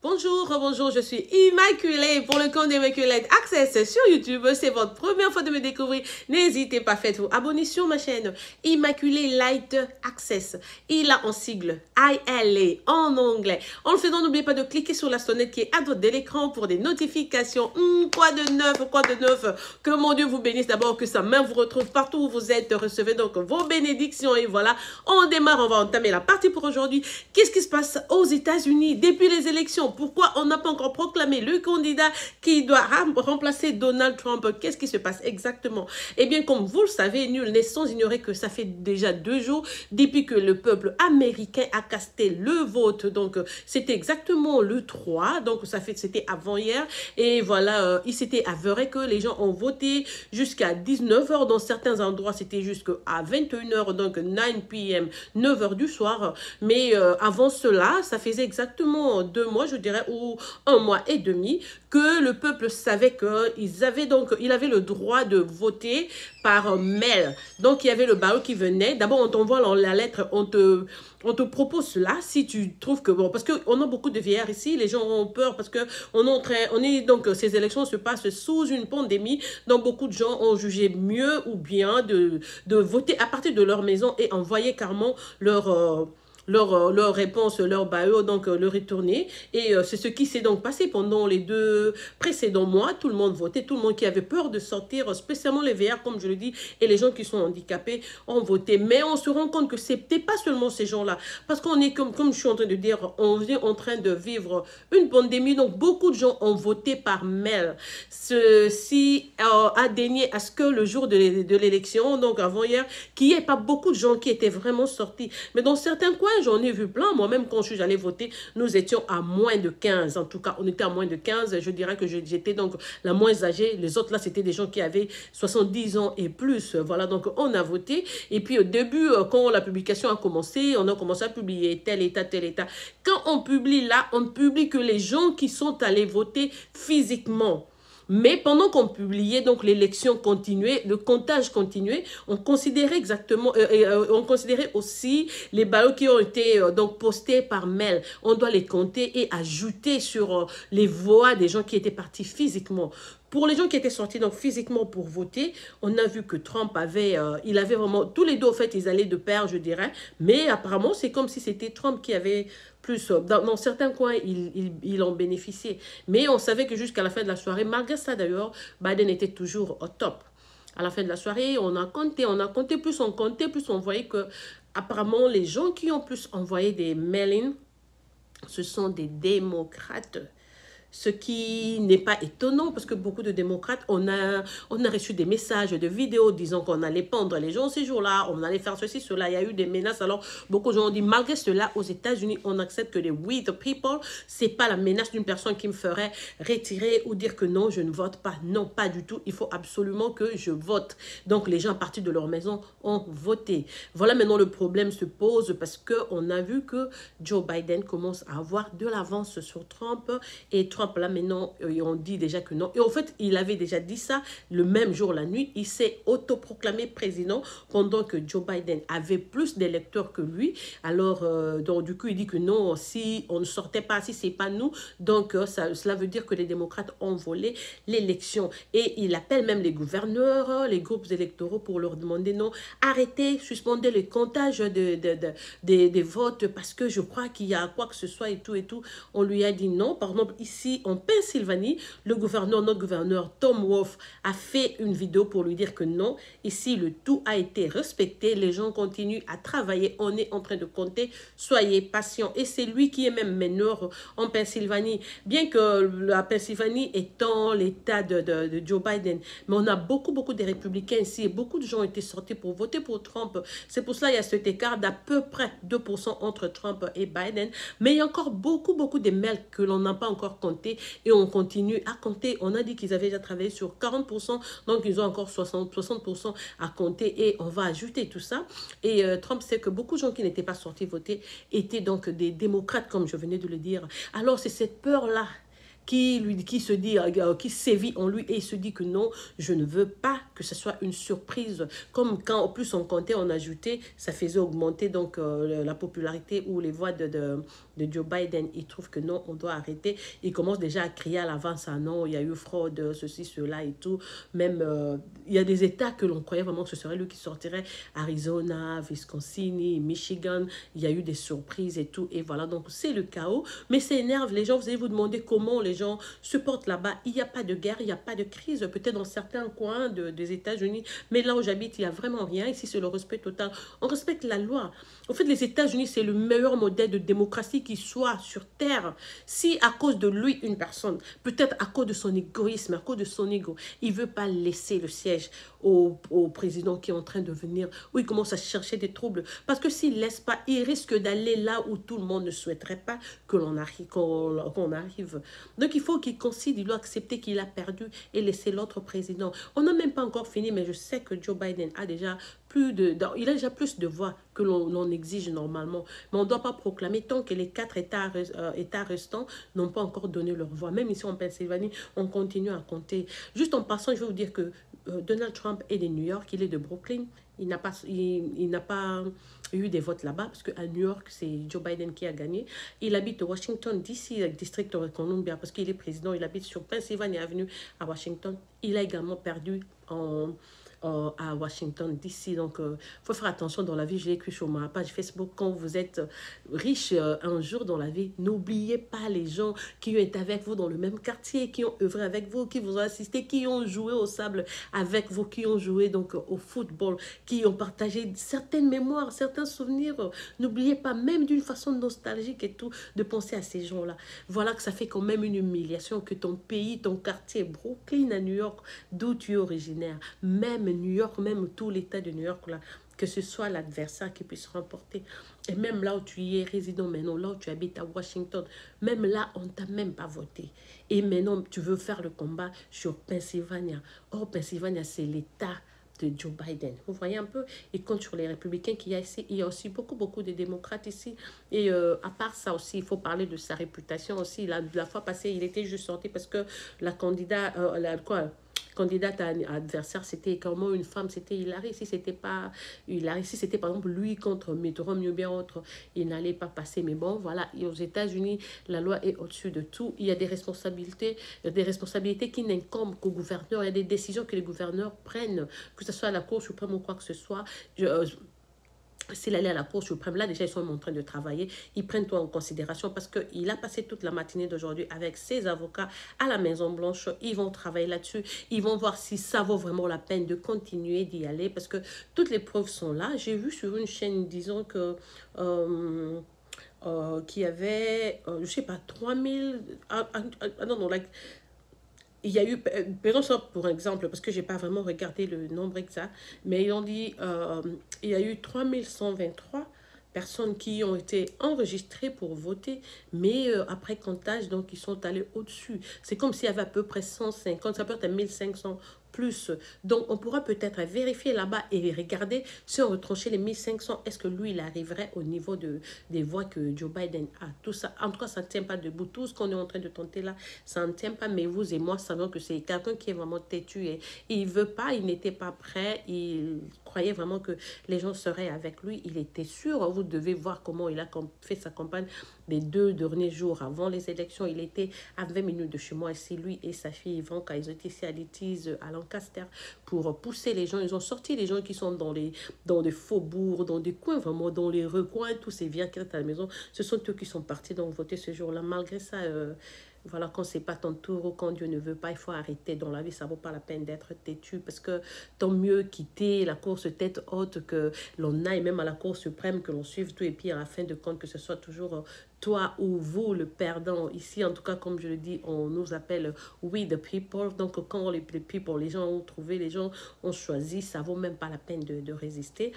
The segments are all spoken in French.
Bonjour, bonjour, je suis Immaculée pour le compte d'Immaculate Access sur YouTube. C'est votre première fois de me découvrir. N'hésitez pas, faites-vous abonner sur ma chaîne Immaculée Light Access. Il a en sigle ILA en anglais. En le faisant, n'oubliez pas de cliquer sur la sonnette qui est à droite de l'écran pour des notifications. Quoi de neuf, quoi de neuf. Que mon Dieu vous bénisse d'abord, que sa main vous retrouve partout où vous êtes. Recevez donc vos bénédictions. Et voilà, on démarre, on va entamer la partie pour aujourd'hui. Qu'est-ce qui se passe aux États-Unis depuis les élections? Pourquoi on n'a pas encore proclamé le candidat qui doit remplacer Donald Trump? Qu'est-ce qui se passe exactement? Eh bien, comme vous le savez, nul n'est sans ignorer que ça fait déjà 2 jours depuis que le peuple américain a casté le vote. Donc, c'était exactement le 3. Donc, c'était avant-hier. Et voilà, il s'était avéré que les gens ont voté jusqu'à 19 h. Dans certains endroits, c'était jusqu'à 21 h. Donc, 9 p.m., 9 h du soir. Mais avant cela, ça faisait exactement 2 mois, je dirais, ou 1 mois et demi, que le peuple savait qu'il avait le droit de voter par mail. Donc, il y avait le barreau qui venait. D'abord, on t'envoie la lettre, on te propose cela si tu trouves que, bon, parce qu'on a beaucoup de vieillards ici, les gens ont peur parce que donc, ces élections se passent sous une pandémie, donc beaucoup de gens ont jugé mieux ou bien de voter à partir de leur maison et envoyer carrément leur réponse, leur bio, donc le retourner. Et c'est ce qui s'est donc passé pendant les 2 précédents mois. Tout le monde votait, tout le monde qui avait peur de sortir, spécialement les vieillards, comme je le dis, et les gens qui sont handicapés ont voté. Mais on se rend compte que c'était pas seulement ces gens-là, parce qu'on est, comme je suis en train de dire, on est en train de vivre une pandémie, donc beaucoup de gens ont voté par mail. Ceci a daigné à ce que le jour de l'élection, donc avant-hier, qu'il n'y ait pas beaucoup de gens qui étaient vraiment sortis. Mais dans certains coins, j'en ai vu plein. Moi-même, quand je suis allée voter, nous étions à moins de 15. En tout cas, on était à moins de 15. Je dirais que j'étais donc la moins âgée. Les autres, là, c'était des gens qui avaient 70 ans et plus. Voilà, donc on a voté. Et puis, au début, quand la publication a commencé, on a commencé à publier tel état, tel état. Quand on publie là, on ne publie que les gens qui sont allés voter physiquement. Mais pendant qu'on publiait, donc l'élection continuait, le comptage continuait, on considérait exactement, on considérait aussi les ballots qui ont été donc postés par mail. On doit les compter et ajouter sur les voix des gens qui étaient partis physiquement. Pour les gens qui étaient sortis donc physiquement pour voter, on a vu que Trump avait, il avait vraiment, tous les deux en fait, ils allaient de pair, je dirais. Mais apparemment, c'est comme si c'était Trump qui avait plus, dans certains coins, il en bénéficiait. Mais on savait que jusqu'à la fin de la soirée, malgré ça d'ailleurs, Biden était toujours au top. À la fin de la soirée, on a compté, plus on comptait, plus on voyait que apparemment les gens qui ont plus envoyé des mail-in, ce sont des démocrates. Ce qui n'est pas étonnant parce que beaucoup de démocrates, on a reçu des messages, de vidéos disant qu'on allait pendre les gens ces jours-là, on allait faire ceci, cela. Il y a eu des menaces. Alors, beaucoup de gens ont dit, malgré cela, aux États-Unis, on accepte que les we the people, c'est pas la menace d'une personne qui me ferait retirer ou dire que non, je ne vote pas. Non, pas du tout. Il faut absolument que je vote. Donc, les gens à partir de leur maison ont voté. Voilà, maintenant, le problème se pose parce qu'on a vu que Joe Biden commence à avoir de l'avance sur Trump et Trump là maintenant, on dit déjà que non. Et en fait, il avait déjà dit ça le même jour, la nuit. Il s'est autoproclamé président pendant que Joe Biden avait plus d'électeurs que lui. Alors, donc, du coup, il dit que non, si on ne sortait pas, si c'est pas nous, donc cela veut dire que les démocrates ont volé l'élection. Et il appelle même les gouverneurs, les groupes électoraux pour leur demander non, arrêtez, suspendez le comptage des votes parce que je crois qu'il y a quoi que ce soit et tout et tout. On lui a dit non. Par exemple, ici, en Pennsylvanie, notre gouverneur Tom Wolf a fait une vidéo pour lui dire que non, ici le tout a été respecté, les gens continuent à travailler, on est en train de compter, soyez patients. Et c'est lui qui est même meneur en Pennsylvanie, bien que la Pennsylvanie étant l'état de Joe Biden, mais on a beaucoup de républicains ici et beaucoup de gens ont été sortis pour voter pour Trump. C'est pour cela qu'il y a cet écart d'à peu près 2% entre Trump et Biden, mais il y a encore beaucoup de mails que l'on n'a pas encore compté. Et on continue à compter. On a dit qu'ils avaient déjà travaillé sur 40%, donc ils ont encore 60% à compter et on va ajouter tout ça. Et Trump sait que beaucoup de gens qui n'étaient pas sortis voter étaient donc des démocrates, comme je venais de le dire. Alors c'est cette peur-là qui se dit, qui sévit en lui et il se dit que non, je ne veux pas que ce soit une surprise. Comme quand en plus on comptait, on ajoutait, ça faisait augmenter donc la popularité ou les voix de Joe Biden. Il trouve que non, on doit arrêter. Il commence déjà à crier à l'avance, ah non, il y a eu fraude, ceci, cela et tout. Même, il y a des États que l'on croyait vraiment que ce serait lui qui sortirait. Arizona, Wisconsin, Michigan, il y a eu des surprises et tout. Et voilà, donc c'est le chaos. Mais ça énerve les gens. Vous allez vous demander comment les gens se portent là-bas. Il n'y a pas de guerre, il n'y a pas de crise. Peut-être dans certains coins des États-Unis. Mais là où j'habite, il n'y a vraiment rien. Ici, c'est le respect total. On respecte la loi. En fait, les États-Unis, c'est le meilleur modèle de démocratie qui soit sur Terre. Si à cause de lui, une personne, peut-être à cause de son égoïsme, à cause de son ego, il ne veut pas laisser le siège au président qui est en train de venir, où il commence à chercher des troubles. Parce que s'il ne laisse pas, il risque d'aller là où tout le monde ne souhaiterait pas que l'on arrive, qu'on arrive. Donc il faut qu'il considère, il doit accepter qu'il a perdu et laisser l'autre président. On n'a même pas encore fini, mais je sais que Joe Biden a déjà il a déjà plus de voix que l'on exige normalement. Mais on ne doit pas proclamer tant que les 4 États restants n'ont pas encore donné leur voix. Même ici en Pennsylvanie, on continue à compter. Juste en passant, je vais vous dire que Donald Trump est de New York, il est de Brooklyn. Il n'a pas eu des votes là-bas parce qu'à New York, c'est Joe Biden qui a gagné. Il habite au Washington, D.C., District of Columbia, parce qu'il est président. Il habite sur Pennsylvania Avenue à Washington. Il a également perdu à Washington, D.C. Donc, il faut faire attention dans la vie. Je l'ai écrit sur ma page Facebook. Quand vous êtes riche un jour dans la vie, n'oubliez pas les gens qui ont été avec vous dans le même quartier, qui ont œuvré avec vous, qui vous ont assisté, qui ont joué au sable avec vous, qui ont joué donc au football, qui ont partagé certaines mémoires, certains souvenirs. N'oubliez pas, même d'une façon nostalgique et tout, de penser à ces gens-là. Voilà que ça fait quand même une humiliation que ton pays, ton quartier, Brooklyn à New York, d'où tu es originaire, même New York, même tout l'État de New York, là, que ce soit l'adversaire qui puisse remporter. Et même là où tu y es résident maintenant, là où tu habites à Washington, même là, on ne t'a même pas voté. Et maintenant, tu veux faire le combat sur Pennsylvania. Or, Pennsylvania, c'est l'État de Joe Biden. Vous voyez un peu, il compte sur les républicains qu'il y a ici. Il y a aussi beaucoup de démocrates ici. Et à part ça aussi, il faut parler de sa réputation aussi. La fois passée, il était juste sorti parce que la candidate adversaire, c'était comment une femme, c'était Hillary. Si c'était pas Hillary, si c'était par exemple lui contre Mitt Romney ou bien autre, il n'allait pas passer. Mais bon, voilà, et aux États-Unis, la loi est au-dessus de tout. Il y a des responsabilités qui n'incombent qu'aux gouverneurs. Il y a des décisions que les gouverneurs prennent, que ce soit à la Cour suprême ou quoi que ce soit. S'il allait à la Cour suprême, là déjà ils sont en train de travailler, ils prennent tout en considération parce qu'il a passé toute la matinée d'aujourd'hui avec ses avocats à la Maison Blanche. Ils vont travailler là-dessus, ils vont voir si ça vaut vraiment la peine de continuer d'y aller parce que toutes les preuves sont là. J'ai vu sur une chaîne, disons que qui avait, je sais pas, 3000, non, like, il y a eu, pour exemple, parce que je n'ai pas vraiment regardé le nombre exact, mais ils ont dit il y a eu 3123 personnes qui ont été enregistrées pour voter, mais après comptage, donc ils sont allés au-dessus. C'est comme s'il y avait à peu près 150, ça peut être 1500 plus. Donc, on pourra peut-être vérifier là-bas et regarder si on retranchait les 1500, est-ce que lui, il arriverait au niveau des voix que Joe Biden a. Tout ça, en tout cas, ça ne tient pas debout. Tout ce qu'on est en train de tenter là, ça ne tient pas. Mais vous et moi savons que c'est quelqu'un qui est vraiment têtu et il ne veut pas, il n'était pas prêt. Il croyait vraiment que les gens seraient avec lui. Il était sûr. Vous devez voir comment il a fait sa campagne les 2 derniers jours avant les élections. Il était à 20 minutes de chez moi. Ici, lui et sa fille Ivanka, ils étaient ici à Litiz, à Lancaster, pour pousser les gens. Ils ont sorti les gens qui sont dans des faubourgs, dans des coins, vraiment dans les recoins, tous ces vieux qui restent à la maison. Ce sont eux qui sont partis donc voter ce jour-là. Malgré ça, voilà, quand c'est pas ton tour ou quand Dieu ne veut pas, il faut arrêter. Dans la vie, ça vaut pas la peine d'être têtu parce que tant mieux quitter la course tête haute que l'on aille même à la Cour suprême, que l'on suive tout et puis à la fin de compte que ce soit toujours toi ou vous le perdant. Ici, en tout cas, comme je le dis, on nous appelle we the people. Donc, quand les people, les gens ont trouvé, les gens ont choisi, ça vaut même pas la peine de résister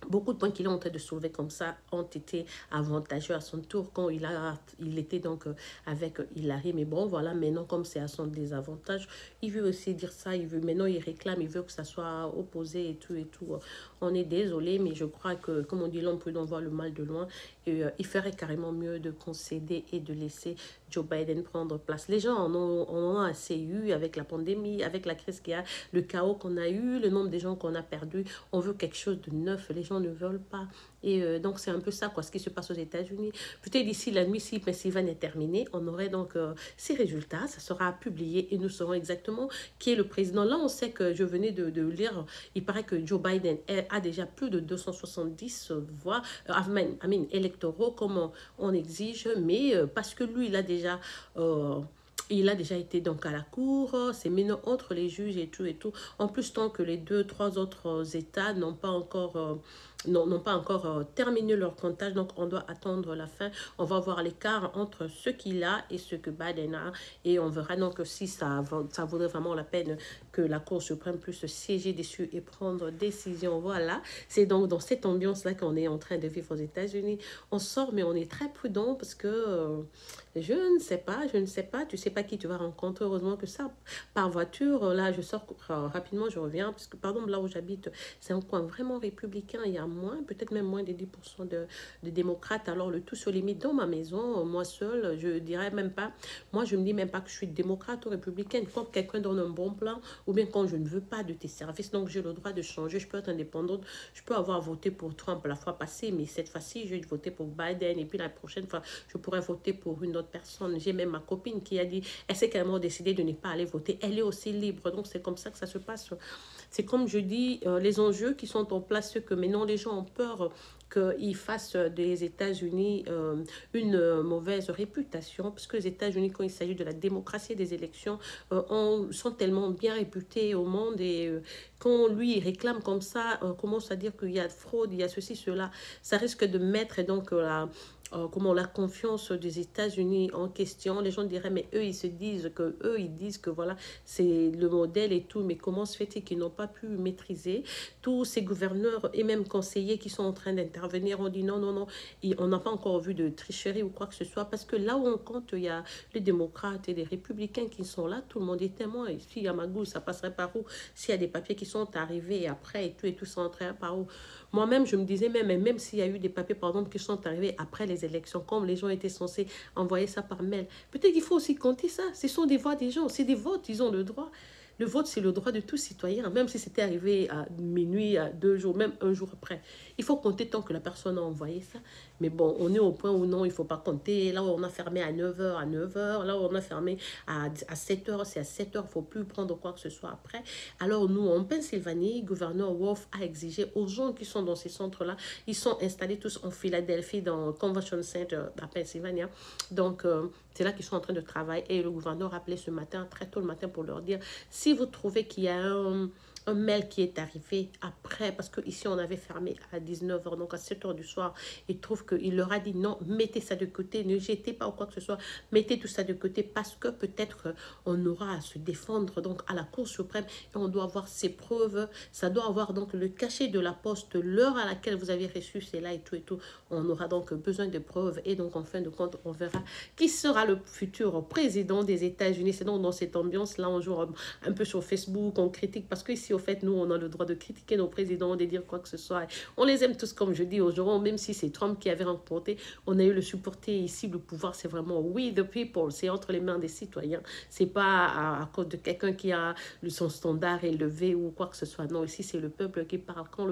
Beaucoup de points qu'il est en train de soulever comme ça ont été avantageux à son tour quand il était donc avec Hillary. Mais bon, voilà, maintenant, comme c'est à son désavantage, il veut aussi dire ça. Maintenant, il réclame, il veut que ça soit opposé et tout et tout. On est désolé, mais je crois que, comme on dit, l'homme prudent voit le mal de loin. Et il ferait carrément mieux de concéder et de laisser Joe Biden prendre place. Les gens en ont assez eu avec la pandémie, avec la crise qu'il y a, le chaos qu'on a eu, le nombre de gens qu'on a perdus. On veut quelque chose de neuf. Les gens ne veulent pas. Et donc, c'est un peu ça, quoi, ce qui se passe aux États-Unis. Peut-être d'ici la nuit, si Pennsylvanie est terminée, on aurait donc ces résultats. Ça sera publié et nous saurons exactement qui est le président. Là, on sait que je venais de lire, il paraît que Joe Biden a déjà plus de 270 voix, électoraux, comme on exige, mais parce que lui, il a déjà été donc à la cour, c'est maintenant entre les juges et tout et tout. En plus, tant que les 2, 3 autres États n'ont pas encore terminé leur comptage, donc on doit attendre la fin. On va voir l'écart entre ce qu'il a et ce que Biden a, et on verra donc si ça vaudrait vraiment la peine que la Cour suprême puisse siéger dessus et prendre décision. Voilà, c'est donc dans cette ambiance-là qu'on est en train de vivre aux États-Unis. On sort, mais on est très prudent parce que je ne sais pas, tu sais pas qui tu vas rencontrer. Heureusement que ça, par voiture, là, je sors rapidement, je reviens, parce que, pardon, là où j'habite, c'est un coin vraiment républicain. Il y a peut-être même moins de 10% de démocrates. Alors, le tout se limite dans ma maison, moi seule, je dirais même pas, moi, je me dis même pas que je suis démocrate ou républicaine. Quand quelqu'un donne un bon plan, ou bien quand je ne veux pas de tes services, donc j'ai le droit de changer, je peux être indépendante, je peux avoir voté pour Trump la fois passée, mais cette fois-ci, je vais voter pour Biden, et puis la prochaine fois, je pourrais voter pour une autre personne. J'ai même ma copine qui a dit, elle s'est carrément décidé de ne pas aller voter. Elle est aussi libre. Donc, c'est comme ça que ça se passe. C'est comme je dis, les enjeux qui sont en place, que maintenant les gens ont peur qu'ils fassent des États-Unis une mauvaise réputation, parce que les États-Unis, quand il s'agit de la démocratie des élections, sont tellement bien réputés au monde, et quand lui il réclame comme ça, commence à dire qu'il y a fraude, il y a ceci, cela, ça risque de mettre donc comment la confiance des États-Unis en question. Les gens diraient, mais eux, ils disent que voilà, c'est le modèle et tout, mais comment se fait-il qu'ils n'ont pas pu maîtriser? Tous ces gouverneurs et même conseillers qui sont en train d'intervenir ont dit non, non, non, on n'a pas encore vu de tricherie ou quoi que ce soit, parce que là où on compte, il y a les démocrates et les républicains qui sont là, tout le monde est témoin. Et si à Magou, ça passerait par où? S'il y a des papiers qui sont arrivés après et tout ça entrerait par où? Moi-même, je me disais, même s'il y a eu des papiers, par exemple, qui sont arrivés après les élections, comme les gens étaient censés envoyer ça par mail, peut-être qu'il faut aussi compter ça. Ce sont des voix des gens, c'est des votes, ils ont le droit. Le vote, c'est le droit de tout citoyen, même si c'était arrivé à minuit, à 2 jours, même un jour après. Il faut compter tant que la personne a envoyé ça. Mais bon, on est au point où non, il ne faut pas compter. Là où on a fermé à 9h, à 9h. Là où on a fermé à 7h, c'est à 7h. Il ne faut plus prendre quoi que ce soit après. Alors nous, en Pennsylvanie, gouverneur Wolf a exigé aux gens qui sont dans ces centres-là, ils sont installés tous en Philadelphie, dans le Convention Center à Pennsylvanie. Donc, c'est là qu'ils sont en train de travailler. Et le gouverneur a appelé ce matin, très tôt le matin, pour leur dire, si vous trouvez qu'il y a un mail qui est arrivé après, parce qu'ici on avait fermé à 19h, donc à 7h du soir, il trouve qu'il leur a dit non, mettez ça de côté, ne jetez pas ou quoi que ce soit, mettez tout ça de côté, parce que peut-être on aura à se défendre donc à la Cour suprême, et on doit avoir ses preuves, ça doit avoir donc le cachet de la poste, l'heure à laquelle vous avez reçu, c'est là et tout, on aura donc besoin de preuves, et donc en fin de compte, on verra qui sera le futur président des États-Unis. C'est donc dans cette ambiance-là, on joue un peu sur Facebook, on critique, parce que ici, au fait, nous, on a le droit de critiquer nos présidents, de dire quoi que ce soit. On les aime tous, comme je dis aujourd'hui, même si c'est Trump qui avait remporté, on a eu le supporter ici, le pouvoir, c'est vraiment we the people, c'est entre les mains des citoyens. C'est pas à cause de quelqu'un qui a son standard élevé ou quoi que ce soit. Non, ici, c'est le peuple qui parle. Quand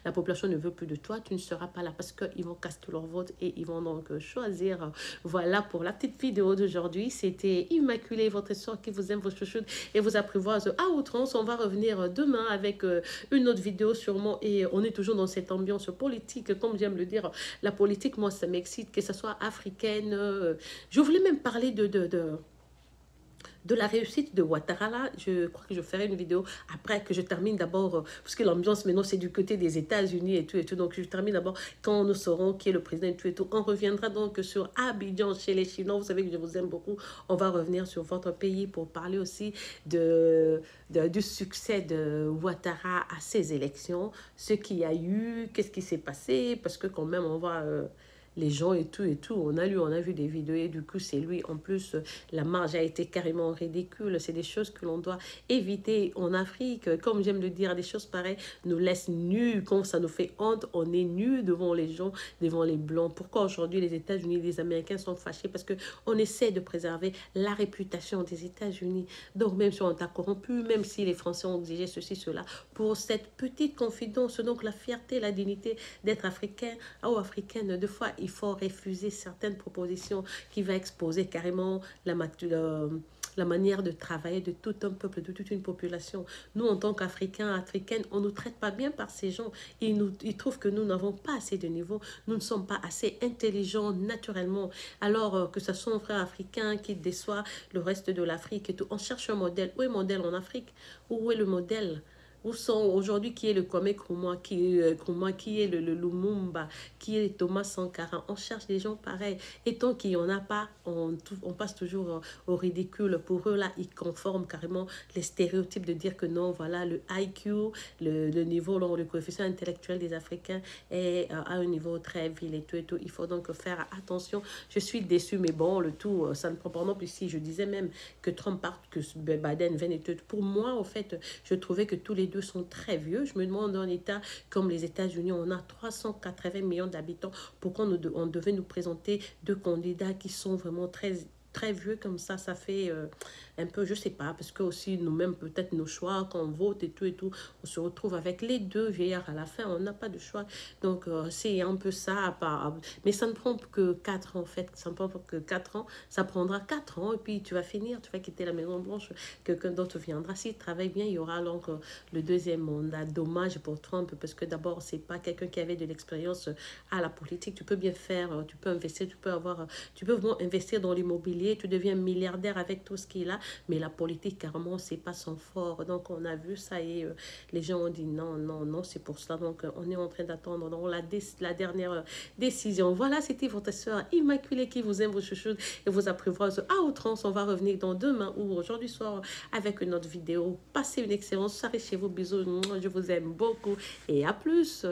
la population ne veut plus de toi, tu ne seras pas là, parce qu'ils vont casser leur vote et ils vont donc choisir. Voilà pour la petite vidéo d'aujourd'hui. C'était Immaculée, votre soeur qui vous aime, vos chouchoutes et vous apprivoise à outrance. On va revenir demain avec une autre vidéo sûrement, et on est toujours dans cette ambiance politique, comme j'aime le dire. La politique, moi, ça m'excite, que ce soit africaine. Je voulais même parler de la réussite de Ouattara. Là, je crois que je ferai une vidéo après que je termine d'abord, parce que l'ambiance maintenant c'est du côté des États-Unis et tout et tout. Donc je termine d'abord quand nous saurons qui est le président et tout et tout. On reviendra donc sur Abidjan chez les Chinois. Vous savez que je vous aime beaucoup. On va revenir sur votre pays pour parler aussi du succès de Ouattara à ces élections, ce qu'il y a eu, qu'est-ce qui s'est passé, parce que quand même on va les gens et tout, on a vu des vidéos et du coup c'est lui, en plus la marge a été carrément ridicule, c'est des choses que l'on doit éviter en Afrique, comme j'aime le dire, des choses pareilles nous laissent nus, quand ça nous fait honte, on est nus devant les gens, devant les blancs. Pourquoi aujourd'hui les États-Unis, les Américains sont fâchés? Parce que on essaie de préserver la réputation des États-Unis, donc même si on t'a corrompu, même si les Français ont exigé ceci, cela, pour cette petite confidence, donc la fierté, la dignité d'être africain ou africaine, deux fois il faut refuser certaines propositions qui va exposer carrément la manière de travailler de tout un peuple, de toute une population. Nous, en tant qu'Africains, Africaines, on ne nous traite pas bien par ces gens. Ils trouvent que nous n'avons pas assez de niveau, nous ne sommes pas assez intelligents naturellement. Alors que ce soit un frère africain qui déçoit le reste de l'Afrique et tout, on cherche un modèle. Où est le modèle en Afrique? Où est le modèle? Où sont aujourd'hui qui est le Kwame Nkrumah, qui est le Lumumba, qui est Thomas Sankara? On cherche des gens pareils. Et tant qu'il n'y en a pas, on passe toujours au ridicule. Pour eux, là, ils conforment carrément les stéréotypes de dire que non, voilà, le IQ, le niveau, le coefficient intellectuel des Africains est à un niveau très vil et tout et tout. Il faut donc faire attention. Je suis déçue, mais bon, le tout, ça ne prend pas non plus. Si je disais même que Trump parte, que Biden vienne et tout. Pour moi, en fait, je trouvais que tous les deux sont très vieux. Je me demande, dans un État comme les États-Unis, on a 380 millions d'habitants. Pourquoi on devait nous présenter deux candidats qui sont vraiment très vieux comme ça fait un peu, je sais pas, parce que aussi nous-mêmes, peut-être nos choix, quand on vote et tout, on se retrouve avec les deux vieillards à la fin, on n'a pas de choix. Donc, c'est un peu ça, mais ça ne prend que 4 ans, en fait, ça ne prend que 4 ans, ça prendra 4 ans, et puis tu vas finir, tu vas quitter la Maison Blanche, quelqu'un d'autre viendra. S'il travaille bien, il y aura donc le deuxième mandat. Dommage pour Trump, parce que d'abord, c'est pas quelqu'un qui avait de l'expérience à la politique. Tu peux bien faire, tu peux investir, tu peux vraiment investir dans l'immobilier, tu deviens milliardaire avec tout ce qu'il a, mais la politique, carrément, c'est pas son fort. Donc, on a vu ça et les gens ont dit non, non, non, c'est pour cela. Donc, on est en train d'attendre la dernière décision. Voilà, c'était votre soeur Immaculée qui vous aime, vos chouchoutes et vous apprivoise à outrance. On va revenir dans demain ou aujourd'hui soir avec une autre vidéo. Passez une excellente soirée chez vous. Bisous, je vous aime beaucoup et à plus.